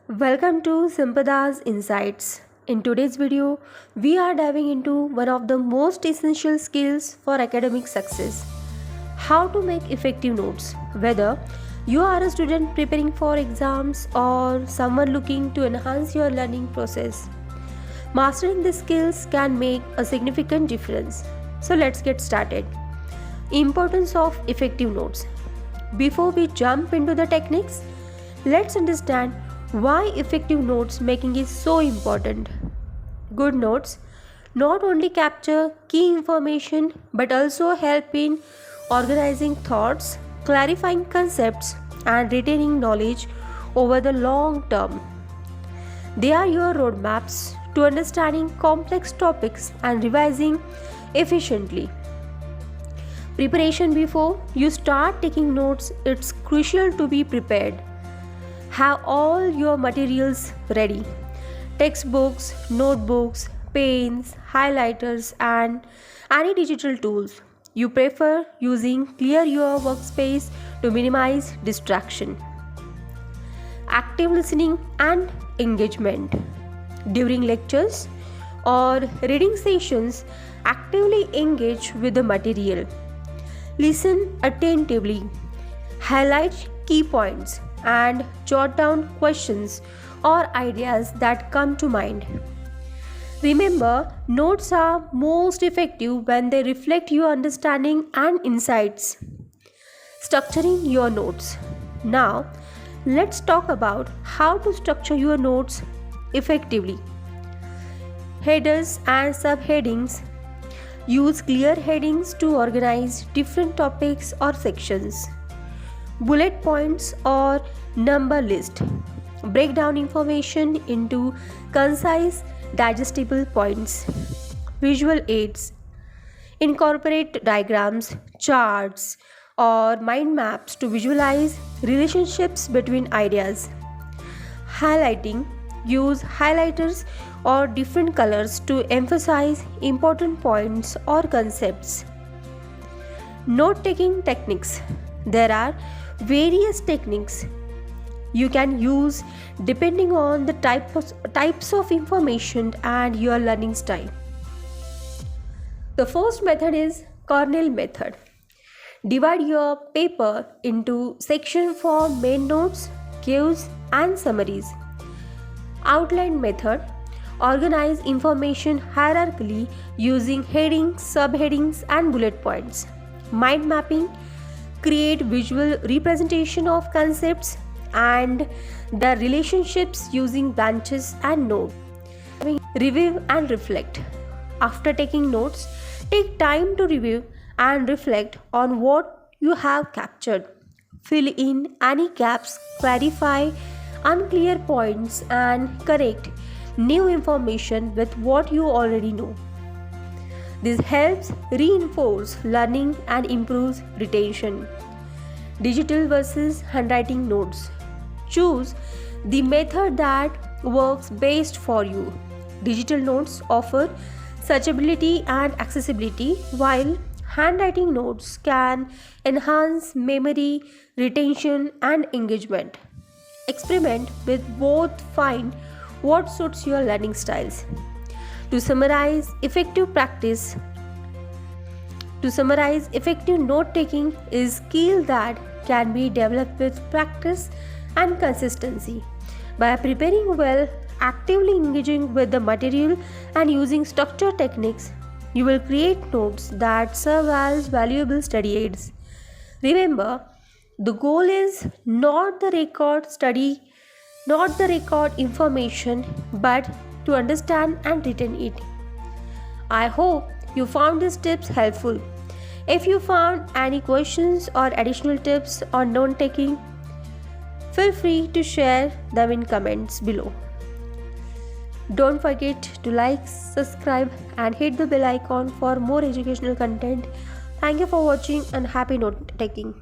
Welcome to Sampada's Insights. In today's video, we are diving into one of the most essential skills for academic success: how to make effective notes. Whether you are a student preparing for exams or someone looking to enhance your learning process, mastering these skills can make a significant difference. So let's get started. Importance of effective notes. Before we jump into the techniques, let's understand why effective notes making is so important. Good notes not only capture key information but also help in organizing thoughts, clarifying concepts, and retaining knowledge over the long term. They are your roadmaps to understanding complex topics and revising efficiently. Preparation. Before you start taking notes, it's crucial to be prepared. Have all your materials ready: textbooks, notebooks, pens, highlighters, and any digital tools you prefer using. Clear your workspace to minimize distraction. Active listening and engagement. During lectures or reading sessions, actively engage with the material. Listen attentively, highlight key points, and jot down questions or ideas that come to mind. Remember, notes are most effective when they reflect your understanding and insights. Structuring your notes. Now, let's talk about how to structure your notes effectively. Headers and subheadings. Use clear headings to organize different topics or sections. Bullet points or number list. Break down information into concise, digestible points. Visual aids. Incorporate diagrams, charts, or mind maps to visualize relationships between ideas. Highlighting. Use highlighters or different colors to emphasize important points or concepts. Note-taking techniques. There are various techniques you can use depending on the types of information and your learning style. The first method is Cornell method. Divide your paper into sections for main notes, cues, and summaries. Outline method. Organize information hierarchically using headings, subheadings, and bullet points. Mind mapping. Create visual representation of concepts and the relationships using branches and nodes. Review and reflect. After taking notes, take time to review and reflect on what you have captured. Fill in any gaps, clarify unclear points, and correct new information with what you already know. This helps reinforce learning and improves retention. Digital versus handwriting notes. Choose the method that works best for you. Digital notes offer searchability and accessibility, while handwriting notes can enhance memory, retention, and engagement. Experiment with both, find what suits your learning styles. To summarize, effective note-taking is a skill that can be developed with practice and consistency. By preparing well, actively engaging with the material, and using structured techniques, you will create notes that serve as valuable study aids. Remember, the goal is not the record information, but to understand and retain it. I hope you found these tips helpful. If you found any questions or additional tips on note taking, feel free to share them in comments below. Don't forget to like, subscribe, and hit the bell icon for more educational content. Thank you for watching and happy note taking.